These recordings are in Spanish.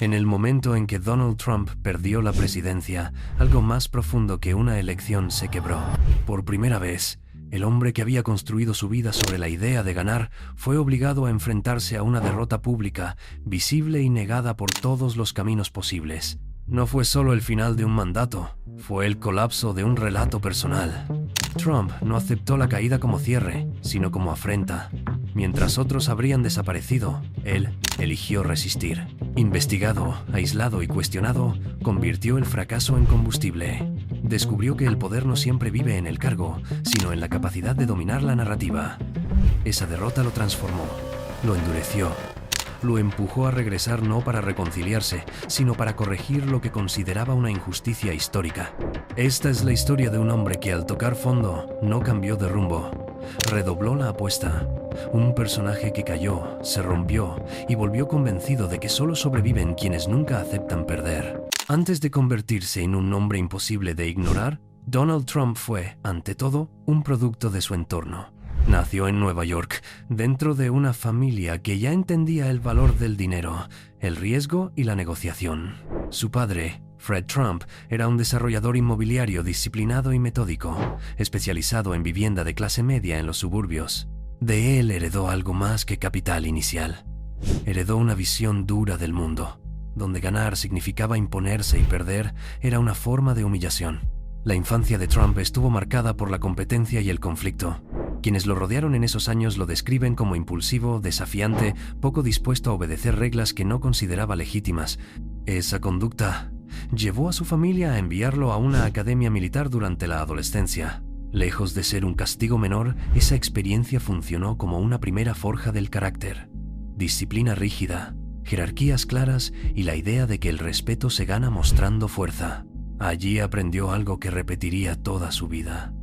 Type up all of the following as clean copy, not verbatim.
En el momento en que Donald Trump perdió la presidencia, algo más profundo que una elección se quebró. Por primera vez, el hombre que había construido su vida sobre la idea de ganar fue obligado a enfrentarse a una derrota pública, visible y negada por todos los caminos posibles. No fue solo el final de un mandato, fue el colapso de un relato personal. Trump no aceptó la caída como cierre, sino como afrenta. Mientras otros habrían desaparecido, él eligió resistir. Investigado, aislado y cuestionado, convirtió el fracaso en combustible. Descubrió que el poder no siempre vive en el cargo, sino en la capacidad de dominar la narrativa. Esa derrota lo transformó, lo endureció. Lo empujó a regresar no para reconciliarse, sino para corregir lo que consideraba una injusticia histórica. Esta es la historia de un hombre que al tocar fondo no cambió de rumbo. Redobló la apuesta. Un personaje que cayó, se rompió y volvió convencido de que solo sobreviven quienes nunca aceptan perder. Antes de convertirse en un hombre imposible de ignorar, Donald Trump fue, ante todo, un producto de su entorno. Nació en Nueva York, dentro de una familia que ya entendía el valor del dinero, el riesgo y la negociación. Su padre, Fred Trump, era un desarrollador inmobiliario disciplinado y metódico, especializado en vivienda de clase media en los suburbios. De él heredó algo más que capital inicial. Heredó una visión dura del mundo, donde ganar significaba imponerse y perder era una forma de humillación. La infancia de Trump estuvo marcada por la competencia y el conflicto. Quienes lo rodearon en esos años lo describen como impulsivo, desafiante, poco dispuesto a obedecer reglas que no consideraba legítimas. Esa conducta llevó a su familia a enviarlo a una academia militar durante la adolescencia. Lejos de ser un castigo menor, esa experiencia funcionó como una primera forja del carácter. Disciplina rígida, jerarquías claras y la idea de que el respeto se gana mostrando fuerza. Allí aprendió algo que repetiría toda su vida.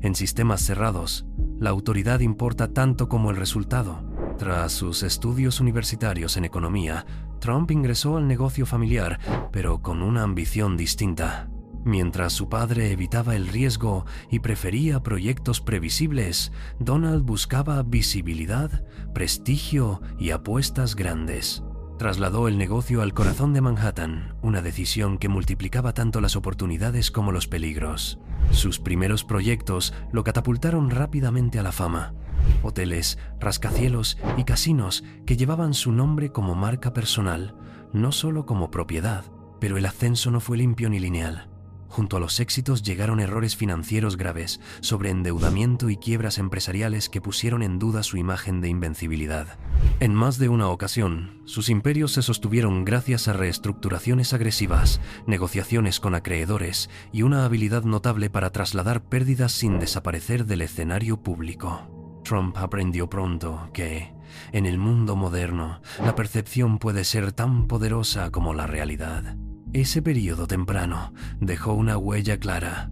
En sistemas cerrados, la autoridad importa tanto como el resultado. Tras sus estudios universitarios en economía, Trump ingresó al negocio familiar, pero con una ambición distinta. Mientras su padre evitaba el riesgo y prefería proyectos previsibles, Donald buscaba visibilidad, prestigio y apuestas grandes. Trasladó el negocio al corazón de Manhattan, una decisión que multiplicaba tanto las oportunidades como los peligros. Sus primeros proyectos lo catapultaron rápidamente a la fama. Hoteles, rascacielos y casinos que llevaban su nombre como marca personal, no solo como propiedad, pero el ascenso no fue limpio ni lineal. Junto a los éxitos llegaron errores financieros graves, sobreendeudamiento y quiebras empresariales que pusieron en duda su imagen de invencibilidad. En más de una ocasión, sus imperios se sostuvieron gracias a reestructuraciones agresivas, negociaciones con acreedores y una habilidad notable para trasladar pérdidas sin desaparecer del escenario público. Trump aprendió pronto que, en el mundo moderno, la percepción puede ser tan poderosa como la realidad. Ese periodo temprano dejó una huella clara.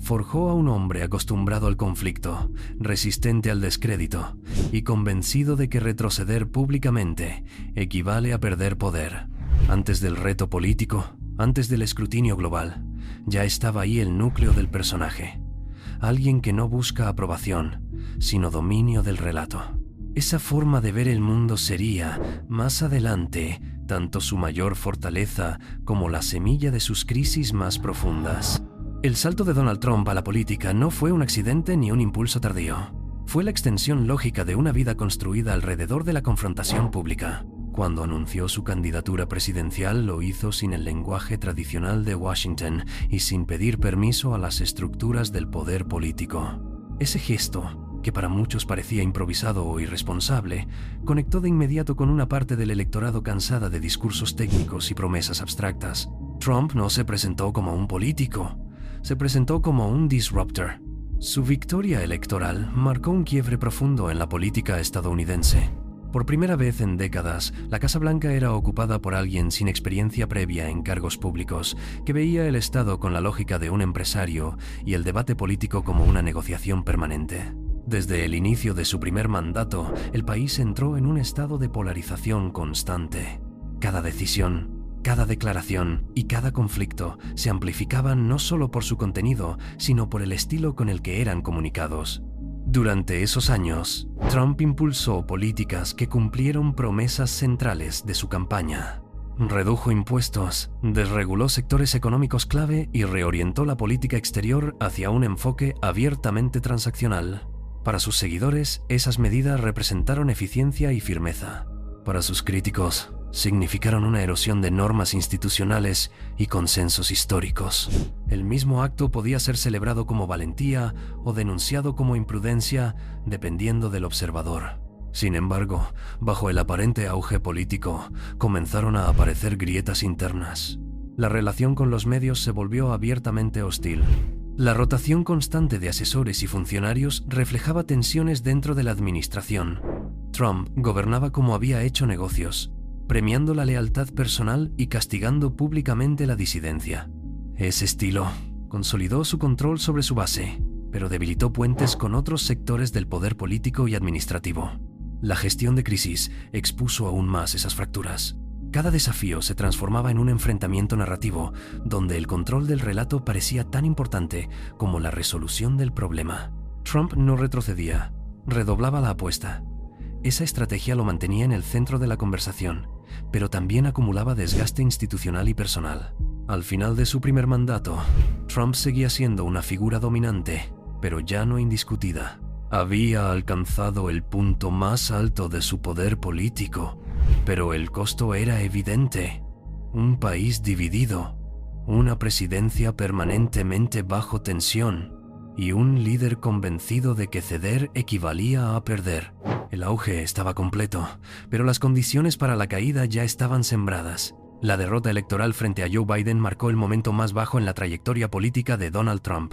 Forjó a un hombre acostumbrado al conflicto, resistente al descrédito y convencido de que retroceder públicamente equivale a perder poder. Antes del reto político, antes del escrutinio global, ya estaba ahí el núcleo del personaje. Alguien que no busca aprobación, sino dominio del relato. Esa forma de ver el mundo sería, más adelante, tanto su mayor fortaleza como la semilla de sus crisis más profundas. El salto de Donald Trump a la política no fue un accidente ni un impulso tardío. Fue la extensión lógica de una vida construida alrededor de la confrontación pública. Cuando anunció su candidatura presidencial, lo hizo sin el lenguaje tradicional de Washington y sin pedir permiso a las estructuras del poder político. Ese gesto, que para muchos parecía improvisado o irresponsable, conectó de inmediato con una parte del electorado cansada de discursos técnicos y promesas abstractas. Trump no se presentó como un político, se presentó como un disruptor. Su victoria electoral marcó un quiebre profundo en la política estadounidense. Por primera vez en décadas, la Casa Blanca era ocupada por alguien sin experiencia previa en cargos públicos, que veía el Estado con la lógica de un empresario y el debate político como una negociación permanente. Desde el inicio de su primer mandato, el país entró en un estado de polarización constante. Cada decisión, cada declaración y cada conflicto se amplificaban no solo por su contenido, sino por el estilo con el que eran comunicados. Durante esos años, Trump impulsó políticas que cumplieron promesas centrales de su campaña. Redujo impuestos, desreguló sectores económicos clave y reorientó la política exterior hacia un enfoque abiertamente transaccional. Para sus seguidores, esas medidas representaron eficiencia y firmeza. Para sus críticos, significaron una erosión de normas institucionales y consensos históricos. El mismo acto podía ser celebrado como valentía o denunciado como imprudencia, dependiendo del observador. Sin embargo, bajo el aparente auge político, comenzaron a aparecer grietas internas. La relación con los medios se volvió abiertamente hostil. La rotación constante de asesores y funcionarios reflejaba tensiones dentro de la administración. Trump gobernaba como había hecho negocios, premiando la lealtad personal y castigando públicamente la disidencia. Ese estilo consolidó su control sobre su base, pero debilitó puentes con otros sectores del poder político y administrativo. La gestión de crisis expuso aún más esas fracturas. Cada desafío se transformaba en un enfrentamiento narrativo, donde el control del relato parecía tan importante como la resolución del problema. Trump no retrocedía, redoblaba la apuesta. Esa estrategia lo mantenía en el centro de la conversación, pero también acumulaba desgaste institucional y personal. Al final de su primer mandato, Trump seguía siendo una figura dominante, pero ya no indiscutida. Había alcanzado el punto más alto de su poder político, pero el costo era evidente. Un país dividido, una presidencia permanentemente bajo tensión y un líder convencido de que ceder equivalía a perder. El auge estaba completo, pero las condiciones para la caída ya estaban sembradas. La derrota electoral frente a Joe Biden marcó el momento más bajo en la trayectoria política de Donald Trump.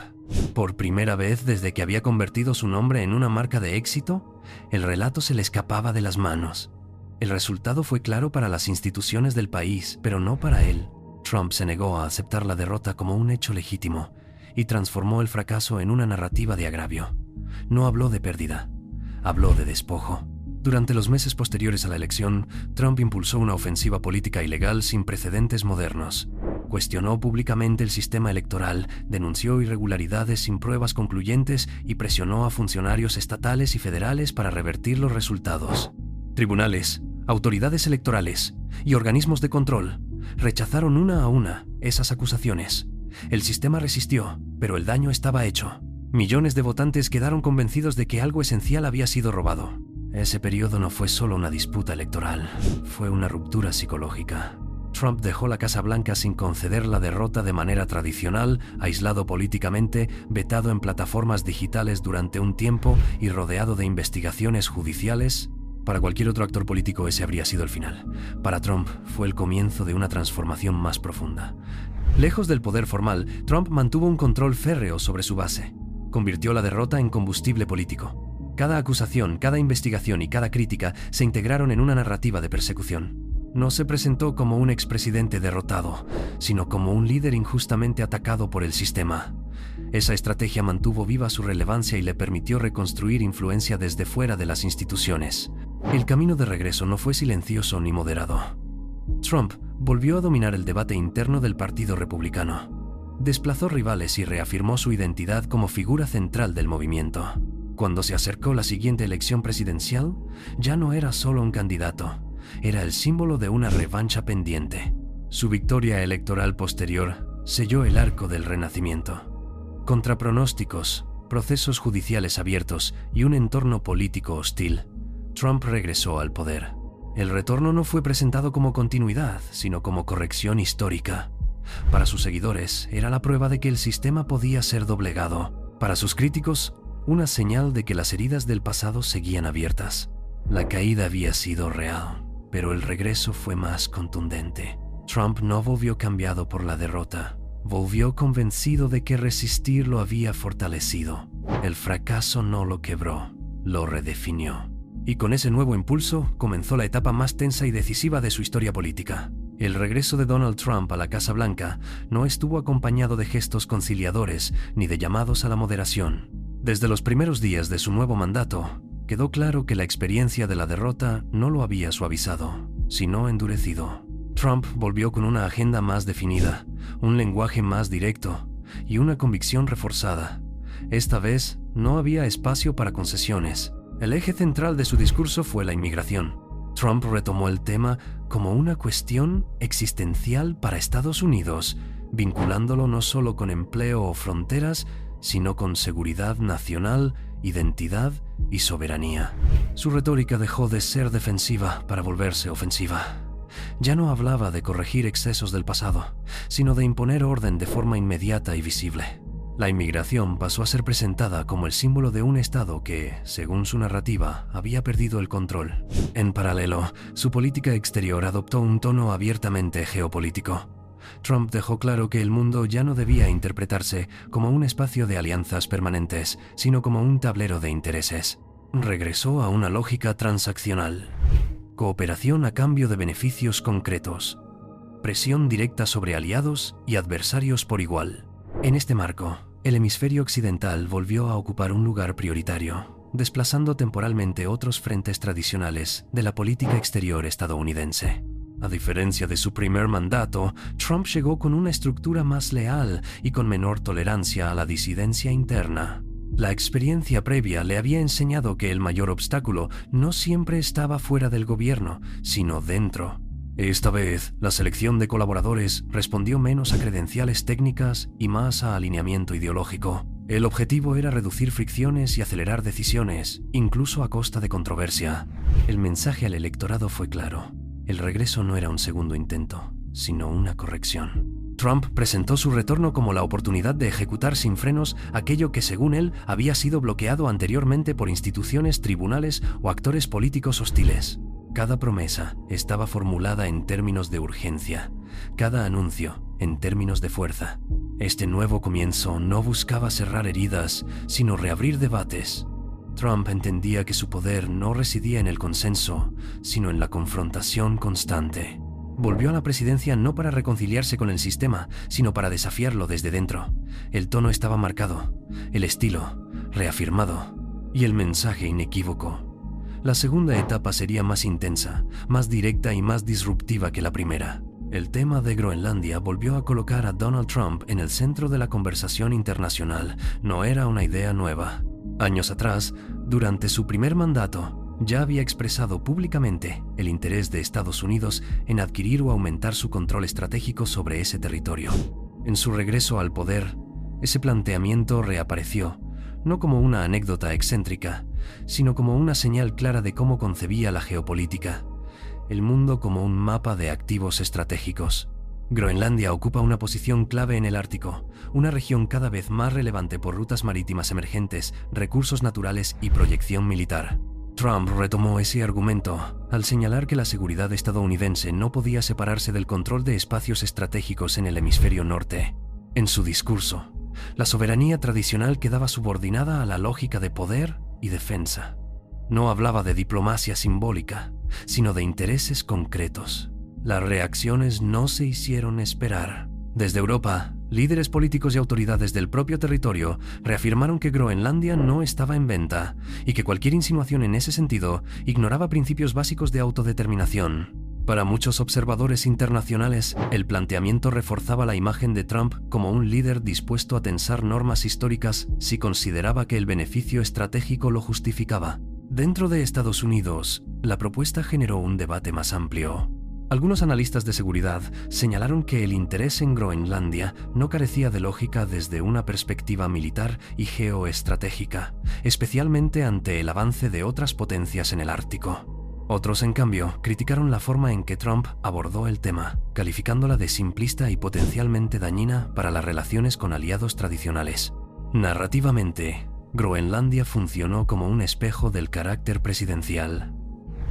Por primera vez desde que había convertido su nombre en una marca de éxito, el relato se le escapaba de las manos. El resultado fue claro para las instituciones del país, pero no para él. Trump se negó a aceptar la derrota como un hecho legítimo y transformó el fracaso en una narrativa de agravio. No habló de pérdida, habló de despojo. Durante los meses posteriores a la elección, Trump impulsó una ofensiva política ilegal sin precedentes modernos. Cuestionó públicamente el sistema electoral, denunció irregularidades sin pruebas concluyentes y presionó a funcionarios estatales y federales para revertir los resultados. Tribunales, autoridades electorales y organismos de control rechazaron una a una esas acusaciones. El sistema resistió, pero el daño estaba hecho. Millones de votantes quedaron convencidos de que algo esencial había sido robado. Ese periodo no fue solo una disputa electoral, fue una ruptura psicológica. Trump dejó la Casa Blanca sin conceder la derrota de manera tradicional, aislado políticamente, vetado en plataformas digitales durante un tiempo y rodeado de investigaciones judiciales. Para cualquier otro actor político ese habría sido el final. Para Trump fue el comienzo de una transformación más profunda. Lejos del poder formal, Trump mantuvo un control férreo sobre su base. Convirtió la derrota en combustible político. Cada acusación, cada investigación y cada crítica se integraron en una narrativa de persecución. No se presentó como un expresidente derrotado, sino como un líder injustamente atacado por el sistema. Esa estrategia mantuvo viva su relevancia y le permitió reconstruir influencia desde fuera de las instituciones. El camino de regreso no fue silencioso ni moderado. Trump volvió a dominar el debate interno del Partido Republicano. Desplazó rivales y reafirmó su identidad como figura central del movimiento. Cuando se acercó la siguiente elección presidencial, ya no era solo un candidato, era el símbolo de una revancha pendiente. Su victoria electoral posterior selló el arco del renacimiento. Contra pronósticos, procesos judiciales abiertos y un entorno político hostil, Trump regresó al poder. El retorno no fue presentado como continuidad, sino como corrección histórica. Para sus seguidores, era la prueba de que el sistema podía ser doblegado. Para sus críticos, una señal de que las heridas del pasado seguían abiertas. La caída había sido real, pero el regreso fue más contundente. Trump no volvió cambiado por la derrota, volvió convencido de que resistir lo había fortalecido. El fracaso no lo quebró, lo redefinió. Y con ese nuevo impulso comenzó la etapa más tensa y decisiva de su historia política. El regreso de Donald Trump a la Casa Blanca no estuvo acompañado de gestos conciliadores ni de llamados a la moderación. Desde los primeros días de su nuevo mandato, quedó claro que la experiencia de la derrota no lo había suavizado, sino endurecido. Trump volvió con una agenda más definida, un lenguaje más directo y una convicción reforzada. Esta vez no había espacio para concesiones. El eje central de su discurso fue la inmigración. Trump retomó el tema como una cuestión existencial para Estados Unidos, vinculándolo no solo con empleo o fronteras, sino con seguridad nacional, identidad y soberanía. Su retórica dejó de ser defensiva para volverse ofensiva. Ya no hablaba de corregir excesos del pasado, sino de imponer orden de forma inmediata y visible. La inmigración pasó a ser presentada como el símbolo de un Estado que, según su narrativa, había perdido el control. En paralelo, su política exterior adoptó un tono abiertamente geopolítico. Trump dejó claro que el mundo ya no debía interpretarse como un espacio de alianzas permanentes, sino como un tablero de intereses. Regresó a una lógica transaccional. Cooperación a cambio de beneficios concretos. Presión directa sobre aliados y adversarios por igual. En este marco, el hemisferio occidental volvió a ocupar un lugar prioritario, desplazando temporalmente otros frentes tradicionales de la política exterior estadounidense. A diferencia de su primer mandato, Trump llegó con una estructura más leal y con menor tolerancia a la disidencia interna. La experiencia previa le había enseñado que el mayor obstáculo no siempre estaba fuera del gobierno, sino dentro. Esta vez, la selección de colaboradores respondió menos a credenciales técnicas y más a alineamiento ideológico. El objetivo era reducir fricciones y acelerar decisiones, incluso a costa de controversia. El mensaje al electorado fue claro. El regreso no era un segundo intento, sino una corrección. Trump presentó su retorno como la oportunidad de ejecutar sin frenos aquello que, según él, había sido bloqueado anteriormente por instituciones, tribunales o actores políticos hostiles. Cada promesa estaba formulada en términos de urgencia, cada anuncio en términos de fuerza. Este nuevo comienzo no buscaba cerrar heridas, sino reabrir debates. Trump entendía que su poder no residía en el consenso, sino en la confrontación constante. Volvió a la presidencia no para reconciliarse con el sistema, sino para desafiarlo desde dentro. El tono estaba marcado, el estilo reafirmado y el mensaje inequívoco. La segunda etapa sería más intensa, más directa y más disruptiva que la primera. El tema de Groenlandia volvió a colocar a Donald Trump en el centro de la conversación internacional. No era una idea nueva. Años atrás, durante su primer mandato, ya había expresado públicamente el interés de Estados Unidos en adquirir o aumentar su control estratégico sobre ese territorio. En su regreso al poder, ese planteamiento reapareció, no como una anécdota excéntrica, sino como una señal clara de cómo concebía la geopolítica, el mundo como un mapa de activos estratégicos. Groenlandia ocupa una posición clave en el Ártico, una región cada vez más relevante por rutas marítimas emergentes, recursos naturales y proyección militar. Trump retomó ese argumento al señalar que la seguridad estadounidense no podía separarse del control de espacios estratégicos en el hemisferio norte. En su discurso, la soberanía tradicional quedaba subordinada a la lógica de poder y defensa. No hablaba de diplomacia simbólica, sino de intereses concretos. Las reacciones no se hicieron esperar. Desde Europa, líderes políticos y autoridades del propio territorio reafirmaron que Groenlandia no estaba en venta y que cualquier insinuación en ese sentido ignoraba principios básicos de autodeterminación. Para muchos observadores internacionales, el planteamiento reforzaba la imagen de Trump como un líder dispuesto a tensar normas históricas si consideraba que el beneficio estratégico lo justificaba. Dentro de Estados Unidos, la propuesta generó un debate más amplio. Algunos analistas de seguridad señalaron que el interés en Groenlandia no carecía de lógica desde una perspectiva militar y geoestratégica, especialmente ante el avance de otras potencias en el Ártico. Otros, en cambio, criticaron la forma en que Trump abordó el tema, calificándola de simplista y potencialmente dañina para las relaciones con aliados tradicionales. Narrativamente, Groenlandia funcionó como un espejo del carácter presidencial.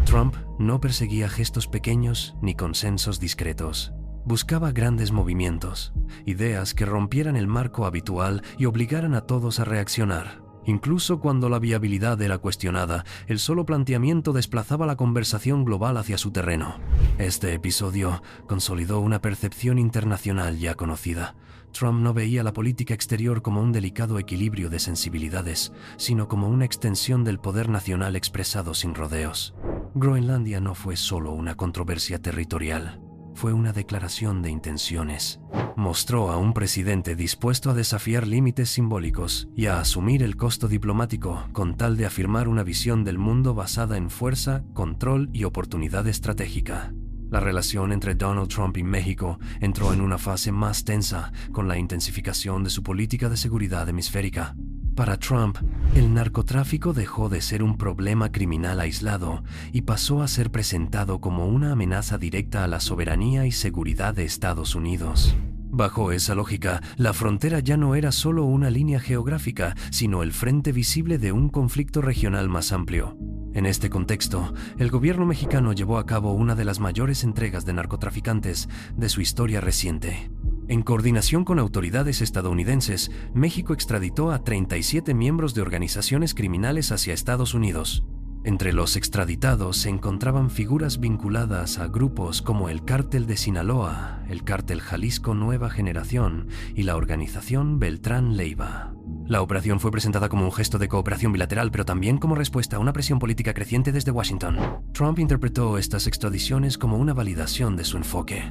Trump no perseguía gestos pequeños ni consensos discretos. Buscaba grandes movimientos, ideas que rompieran el marco habitual y obligaran a todos a reaccionar. Incluso cuando la viabilidad era cuestionada, el solo planteamiento desplazaba la conversación global hacia su terreno. Este episodio consolidó una percepción internacional ya conocida. Trump no veía la política exterior como un delicado equilibrio de sensibilidades, sino como una extensión del poder nacional expresado sin rodeos. Groenlandia no fue solo una controversia territorial. fue una declaración de intenciones. Mostró a un presidente dispuesto a desafiar límites simbólicos y a asumir el costo diplomático con tal de afirmar una visión del mundo basada en fuerza, control y oportunidad estratégica. La relación entre Donald Trump y México entró en una fase más tensa con la intensificación de su política de seguridad hemisférica. Para Trump, el narcotráfico dejó de ser un problema criminal aislado y pasó a ser presentado como una amenaza directa a la soberanía y seguridad de Estados Unidos. Bajo esa lógica, la frontera ya no era solo una línea geográfica, sino el frente visible de un conflicto regional más amplio. En este contexto, el gobierno mexicano llevó a cabo una de las mayores entregas de narcotraficantes de su historia reciente. En coordinación con autoridades estadounidenses, México extraditó a 37 miembros de organizaciones criminales hacia Estados Unidos. Entre los extraditados se encontraban figuras vinculadas a grupos como el Cártel de Sinaloa, el Cártel Jalisco Nueva Generación y la organización Beltrán Leiva. La operación fue presentada como un gesto de cooperación bilateral, pero también como respuesta a una presión política creciente desde Washington. Trump interpretó estas extradiciones como una validación de su enfoque.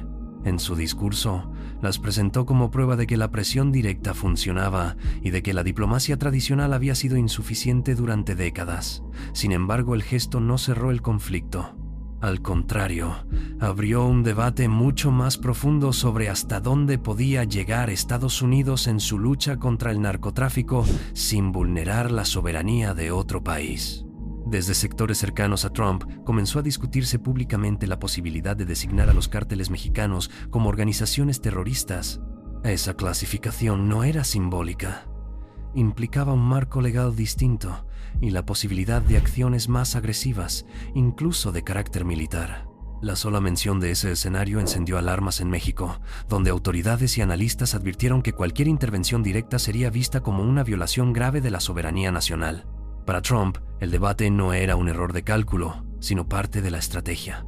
En su discurso, las presentó como prueba de que la presión directa funcionaba y de que la diplomacia tradicional había sido insuficiente durante décadas. Sin embargo, el gesto no cerró el conflicto. Al contrario, abrió un debate mucho más profundo sobre hasta dónde podía llegar Estados Unidos en su lucha contra el narcotráfico sin vulnerar la soberanía de otro país. Desde sectores cercanos a Trump, comenzó a discutirse públicamente la posibilidad de designar a los cárteles mexicanos como organizaciones terroristas. Esa clasificación no era simbólica. Implicaba un marco legal distinto y la posibilidad de acciones más agresivas, incluso de carácter militar. La sola mención de ese escenario encendió alarmas en México, donde autoridades y analistas advirtieron que cualquier intervención directa sería vista como una violación grave de la soberanía nacional. Para Trump, el debate no era un error de cálculo, sino parte de la estrategia.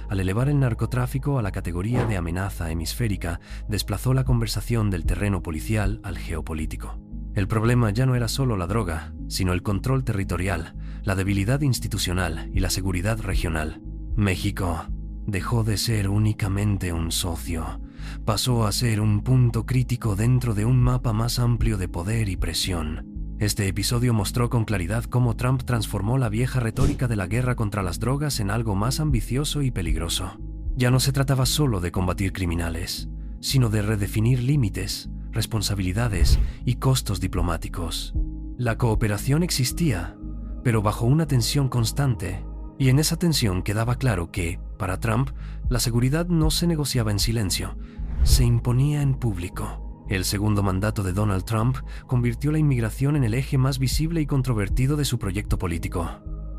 Al elevar el narcotráfico a la categoría de amenaza hemisférica, desplazó la conversación del terreno policial al geopolítico. El problema ya no era solo la droga, sino el control territorial, la debilidad institucional y la seguridad regional. México dejó de ser únicamente un socio, pasó a ser un punto crítico dentro de un mapa más amplio de poder y presión. Este episodio mostró con claridad cómo Trump transformó la vieja retórica de la guerra contra las drogas en algo más ambicioso y peligroso. Ya no se trataba solo de combatir criminales, sino de redefinir límites, responsabilidades y costos diplomáticos. La cooperación existía, pero bajo una tensión constante, y en esa tensión quedaba claro que, para Trump, la seguridad no se negociaba en silencio, se imponía en público. El segundo mandato de Donald Trump convirtió la inmigración en el eje más visible y controvertido de su proyecto político.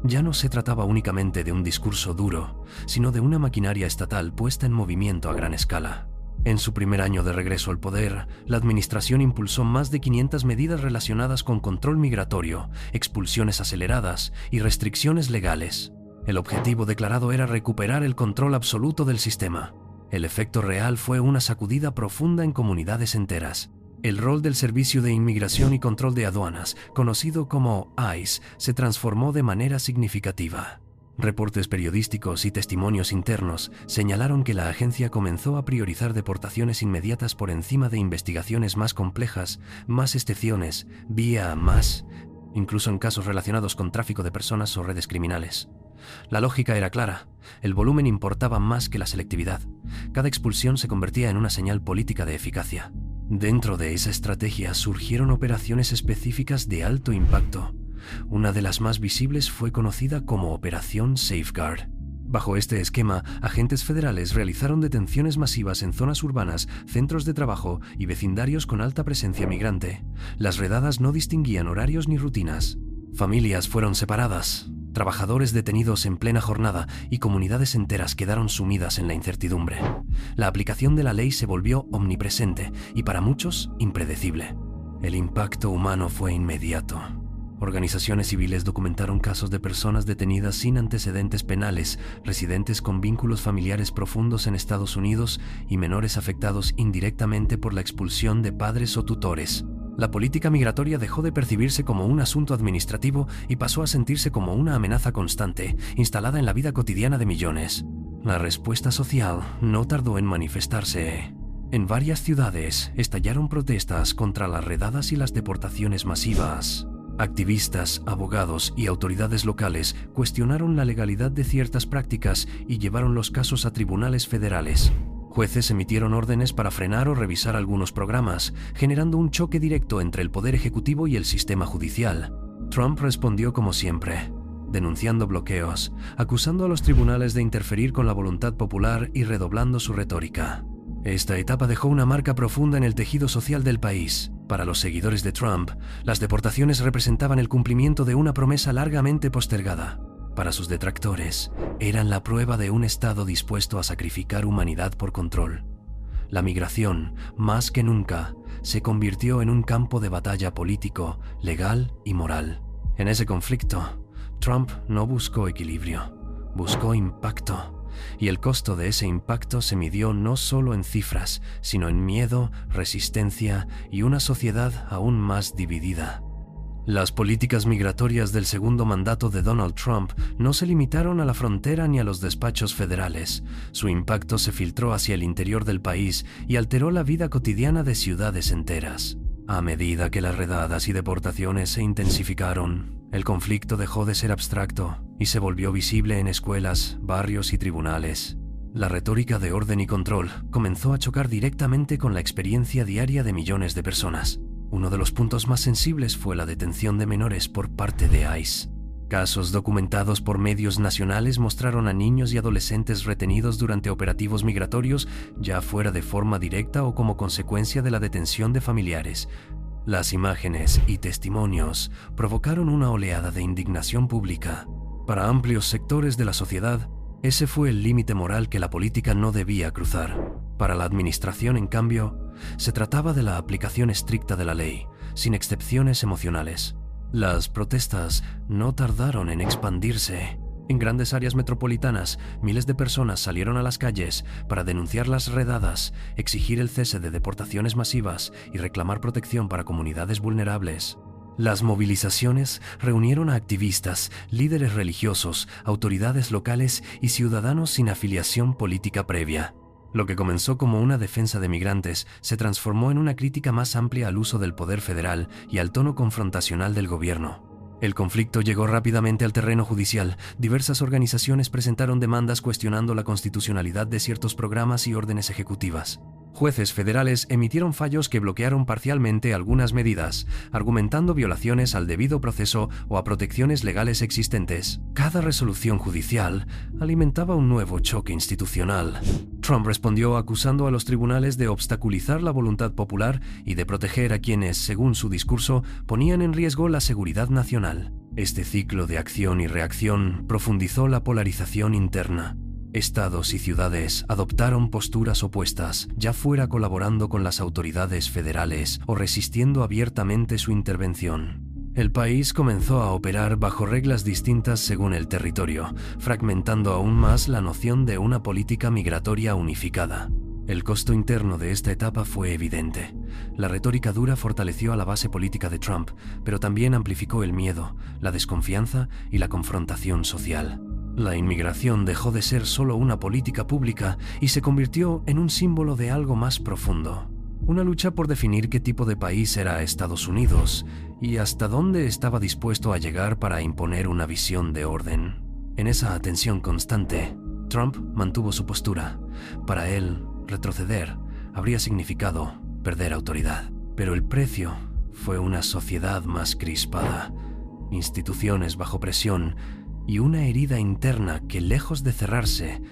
Ya no se trataba únicamente de un discurso duro, sino de una maquinaria estatal puesta en movimiento a gran escala. En su primer año de regreso al poder, la administración impulsó más de 500 medidas relacionadas con control migratorio, expulsiones aceleradas y restricciones legales. El objetivo declarado era recuperar el control absoluto del sistema. El efecto real fue una sacudida profunda en comunidades enteras. El rol del Servicio de Inmigración y Control de Aduanas, conocido como ICE, se transformó de manera significativa. Reportes periodísticos y testimonios internos señalaron que la agencia comenzó a priorizar deportaciones inmediatas por encima de investigaciones más complejas, más excepciones, incluso en casos relacionados con tráfico de personas o redes criminales. La lógica era clara, el volumen importaba más que la selectividad. Cada expulsión se convertía en una señal política de eficacia. Dentro de esa estrategia surgieron operaciones específicas de alto impacto. Una de las más visibles fue conocida como Operación Safeguard. Bajo este esquema, agentes federales realizaron detenciones masivas en zonas urbanas, centros de trabajo y vecindarios con alta presencia migrante. Las redadas no distinguían horarios ni rutinas. Familias fueron separadas, trabajadores detenidos en plena jornada y comunidades enteras quedaron sumidas en la incertidumbre. La aplicación de la ley se volvió omnipresente y para muchos impredecible. El impacto humano fue inmediato. Organizaciones civiles documentaron casos de personas detenidas sin antecedentes penales, residentes con vínculos familiares profundos en Estados Unidos y menores afectados indirectamente por la expulsión de padres o tutores. La política migratoria dejó de percibirse como un asunto administrativo y pasó a sentirse como una amenaza constante, instalada en la vida cotidiana de millones. La respuesta social no tardó en manifestarse. En varias ciudades estallaron protestas contra las redadas y las deportaciones masivas. Activistas, abogados y autoridades locales cuestionaron la legalidad de ciertas prácticas y llevaron los casos a tribunales federales. Jueces emitieron órdenes para frenar o revisar algunos programas, generando un choque directo entre el poder ejecutivo y el sistema judicial. Trump respondió como siempre, denunciando bloqueos, acusando a los tribunales de interferir con la voluntad popular y redoblando su retórica. Esta etapa dejó una marca profunda en el tejido social del país. Para los seguidores de Trump, las deportaciones representaban el cumplimiento de una promesa largamente postergada. Para sus detractores, eran la prueba de un Estado dispuesto a sacrificar humanidad por control. La migración, más que nunca, se convirtió en un campo de batalla político, legal y moral. En ese conflicto, Trump no buscó equilibrio, buscó impacto. Y el costo de ese impacto se midió no solo en cifras, sino en miedo, resistencia y una sociedad aún más dividida. Las políticas migratorias del segundo mandato de Donald Trump no se limitaron a la frontera ni a los despachos federales. Su impacto se filtró hacia el interior del país y alteró la vida cotidiana de ciudades enteras. A medida que las redadas y deportaciones se intensificaron, el conflicto dejó de ser abstracto y se volvió visible en escuelas, barrios y tribunales. La retórica de orden y control comenzó a chocar directamente con la experiencia diaria de millones de personas. Uno de los puntos más sensibles fue la detención de menores por parte de ICE. Casos documentados por medios nacionales mostraron a niños y adolescentes retenidos durante operativos migratorios, ya fuera de forma directa o como consecuencia de la detención de familiares. Las imágenes y testimonios provocaron una oleada de indignación pública. Para amplios sectores de la sociedad, ese fue el límite moral que la política no debía cruzar. Para la administración, en cambio, se trataba de la aplicación estricta de la ley, sin excepciones emocionales. Las protestas no tardaron en expandirse. En grandes áreas metropolitanas, miles de personas salieron a las calles para denunciar las redadas, exigir el cese de deportaciones masivas y reclamar protección para comunidades vulnerables. Las movilizaciones reunieron a activistas, líderes religiosos, autoridades locales y ciudadanos sin afiliación política previa. Lo que comenzó como una defensa de migrantes se transformó en una crítica más amplia al uso del poder federal y al tono confrontacional del gobierno. El conflicto llegó rápidamente al terreno judicial. Diversas organizaciones presentaron demandas cuestionando la constitucionalidad de ciertos programas y órdenes ejecutivas. Jueces federales emitieron fallos que bloquearon parcialmente algunas medidas, argumentando violaciones al debido proceso o a protecciones legales existentes. Cada resolución judicial alimentaba un nuevo choque institucional. Trump respondió acusando a los tribunales de obstaculizar la voluntad popular y de proteger a quienes, según su discurso, ponían en riesgo la seguridad nacional. Este ciclo de acción y reacción profundizó la polarización interna. Estados y ciudades adoptaron posturas opuestas, ya fuera colaborando con las autoridades federales o resistiendo abiertamente su intervención. El país comenzó a operar bajo reglas distintas según el territorio, fragmentando aún más la noción de una política migratoria unificada. El costo interno de esta etapa fue evidente. La retórica dura fortaleció a la base política de Trump, pero también amplificó el miedo, la desconfianza y la confrontación social. La inmigración dejó de ser solo una política pública y se convirtió en un símbolo de algo más profundo. Una lucha por definir qué tipo de país era Estados Unidos y hasta dónde estaba dispuesto a llegar para imponer una visión de orden. En esa tensión constante, Trump mantuvo su postura. Para él, retroceder habría significado perder autoridad. Pero el precio fue una sociedad más crispada, instituciones bajo presión y una herida interna que, lejos de cerrarse,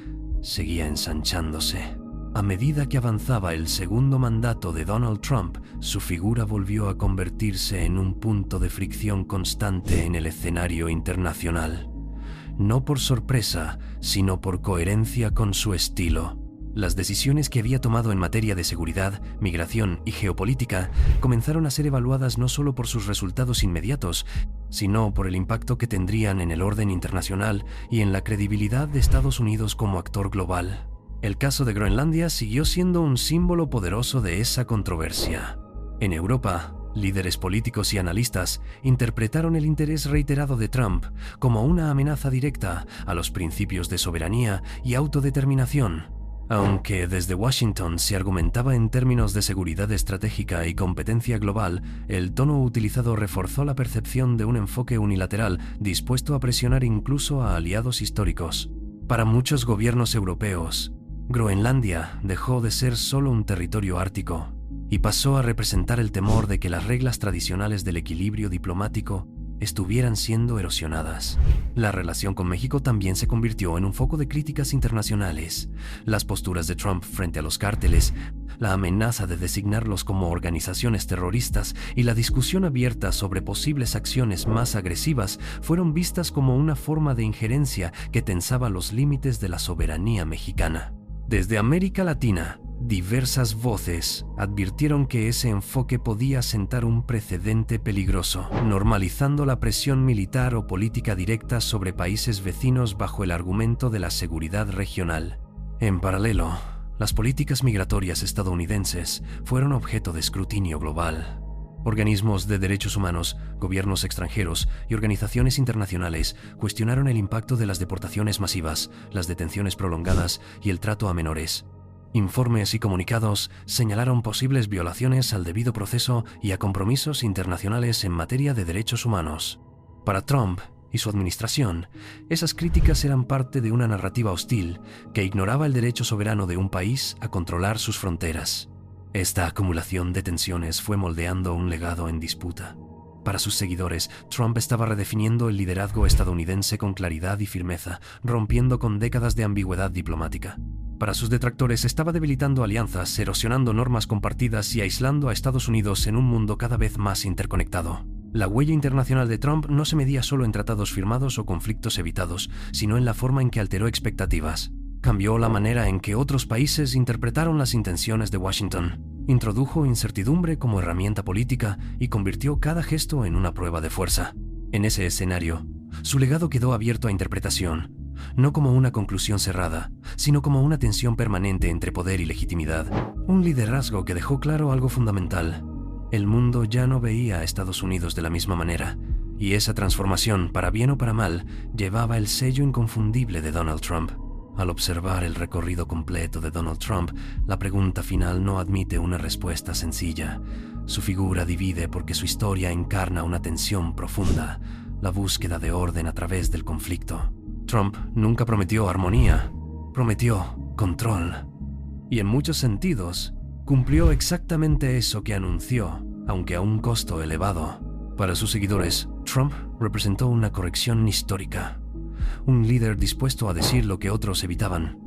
seguía ensanchándose. A medida que avanzaba el segundo mandato de Donald Trump, su figura volvió a convertirse en un punto de fricción constante en el escenario internacional. No por sorpresa, sino por coherencia con su estilo. Las decisiones que había tomado en materia de seguridad, migración y geopolítica comenzaron a ser evaluadas no solo por sus resultados inmediatos, sino por el impacto que tendrían en el orden internacional y en la credibilidad de Estados Unidos como actor global. El caso de Groenlandia siguió siendo un símbolo poderoso de esa controversia. En Europa, Líderes políticos y analistas interpretaron el interés reiterado de Trump como una amenaza directa a los principios de soberanía y autodeterminación. Aunque desde Washington se argumentaba en términos de seguridad estratégica y competencia global, el tono utilizado reforzó la percepción de un enfoque unilateral dispuesto a presionar incluso a aliados históricos. Para muchos gobiernos europeos, Groenlandia dejó de ser solo un territorio ártico y pasó a representar el temor de que las reglas tradicionales del equilibrio diplomático estuvieran siendo erosionadas. La relación con México también se convirtió en un foco de críticas internacionales. Las posturas de Trump frente a los cárteles, la amenaza de designarlos como organizaciones terroristas y la discusión abierta sobre posibles acciones más agresivas fueron vistas como una forma de injerencia que tensaba los límites de la soberanía mexicana. Desde América Latina, diversas voces advirtieron que ese enfoque podía sentar un precedente peligroso, normalizando la presión militar o política directa sobre países vecinos bajo el argumento de la seguridad regional. En paralelo, las políticas migratorias estadounidenses fueron objeto de escrutinio global. Organismos de derechos humanos, gobiernos extranjeros y organizaciones internacionales cuestionaron el impacto de las deportaciones masivas, las detenciones prolongadas y el trato a menores. Informes y comunicados señalaron posibles violaciones al debido proceso y a compromisos internacionales en materia de derechos humanos. Para Trump y su administración, esas críticas eran parte de una narrativa hostil que ignoraba el derecho soberano de un país a controlar sus fronteras. Esta acumulación de tensiones fue moldeando un legado en disputa. Para sus seguidores, Trump estaba redefiniendo el liderazgo estadounidense con claridad y firmeza, rompiendo con décadas de ambigüedad diplomática. Para sus detractores, estaba debilitando alianzas, erosionando normas compartidas y aislando a Estados Unidos en un mundo cada vez más interconectado. La huella internacional de Trump no se medía solo en tratados firmados o conflictos evitados, sino en la forma en que alteró expectativas. Cambió la manera en que otros países interpretaron las intenciones de Washington. Introdujo incertidumbre como herramienta política y convirtió cada gesto en una prueba de fuerza. En ese escenario, su legado quedó abierto a interpretación, no como una conclusión cerrada, sino como una tensión permanente entre poder y legitimidad. Un liderazgo que dejó claro algo fundamental. El mundo ya no veía a Estados Unidos de la misma manera, y esa transformación, para bien o para mal, llevaba el sello inconfundible de Donald Trump. Al observar el recorrido completo de Donald Trump, la pregunta final no admite una respuesta sencilla. Su figura divide porque su historia encarna una tensión profunda, la búsqueda de orden a través del conflicto. Trump nunca prometió armonía, prometió control. Y en muchos sentidos, cumplió exactamente eso que anunció, aunque a un costo elevado. Para sus seguidores, Trump representó una corrección histórica. Un líder dispuesto a decir lo que otros evitaban,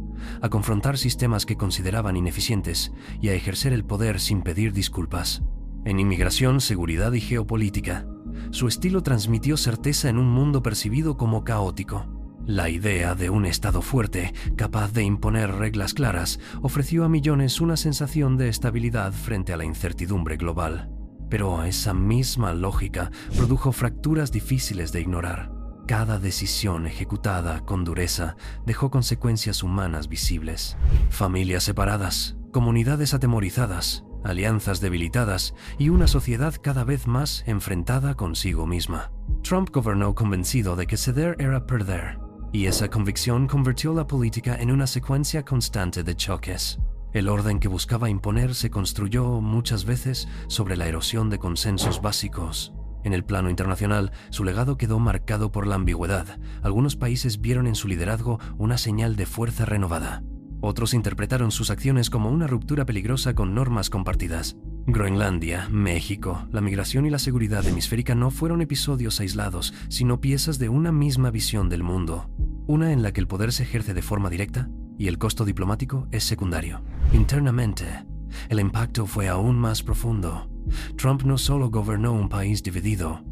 a confrontar sistemas que consideraban ineficientes y a ejercer el poder sin pedir disculpas. En inmigración, seguridad y geopolítica, su estilo transmitió certeza en un mundo percibido como caótico. La idea de un Estado fuerte, capaz de imponer reglas claras, ofreció a millones una sensación de estabilidad frente a la incertidumbre global. Pero esa misma lógica produjo fracturas difíciles de ignorar. Cada decisión ejecutada con dureza dejó consecuencias humanas visibles. Familias separadas, comunidades atemorizadas, alianzas debilitadas y una sociedad cada vez más enfrentada consigo misma. Trump gobernó convencido de que ceder era perder, y esa convicción convirtió la política en una secuencia constante de choques. El orden que buscaba imponer se construyó muchas veces sobre la erosión de consensos básicos. En el plano internacional, su legado quedó marcado por la ambigüedad. Algunos países vieron en su liderazgo una señal de fuerza renovada. Otros interpretaron sus acciones como una ruptura peligrosa con normas compartidas. Groenlandia, México, la migración y la seguridad hemisférica no fueron episodios aislados, sino piezas de una misma visión del mundo. Una en la que el poder se ejerce de forma directa y el costo diplomático es secundario. Internamente, el impacto fue aún más profundo. Trump no solo gobernó un país dividido,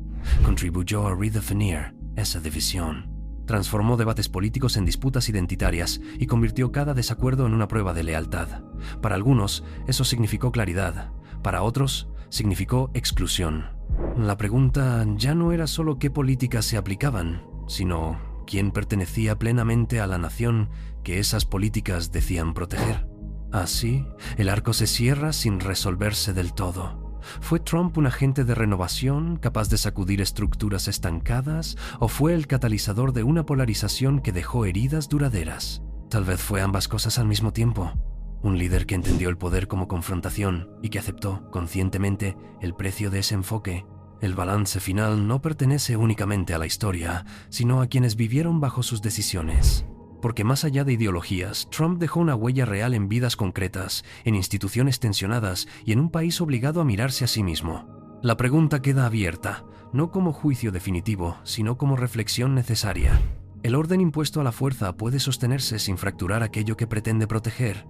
contribuyó a redefinir esa división. Transformó debates políticos en disputas identitarias y convirtió cada desacuerdo en una prueba de lealtad. Para algunos, eso significó claridad. Para otros, significó exclusión. La pregunta ya no era solo qué políticas se aplicaban, sino quién pertenecía plenamente a la nación que esas políticas decían proteger. Así, el arco se cierra sin resolverse del todo. ¿Fue Trump un agente de renovación capaz de sacudir estructuras estancadas o fue el catalizador de una polarización que dejó heridas duraderas? Tal vez fue ambas cosas al mismo tiempo. Un líder que entendió el poder como confrontación y que aceptó conscientemente el precio de ese enfoque. El balance final no pertenece únicamente a la historia, sino a quienes vivieron bajo sus decisiones. Porque más allá de ideologías, Trump dejó una huella real en vidas concretas, en instituciones tensionadas y en un país obligado a mirarse a sí mismo. La pregunta queda abierta, no como juicio definitivo, sino como reflexión necesaria. ¿El orden impuesto a la fuerza puede sostenerse sin fracturar aquello que pretende proteger?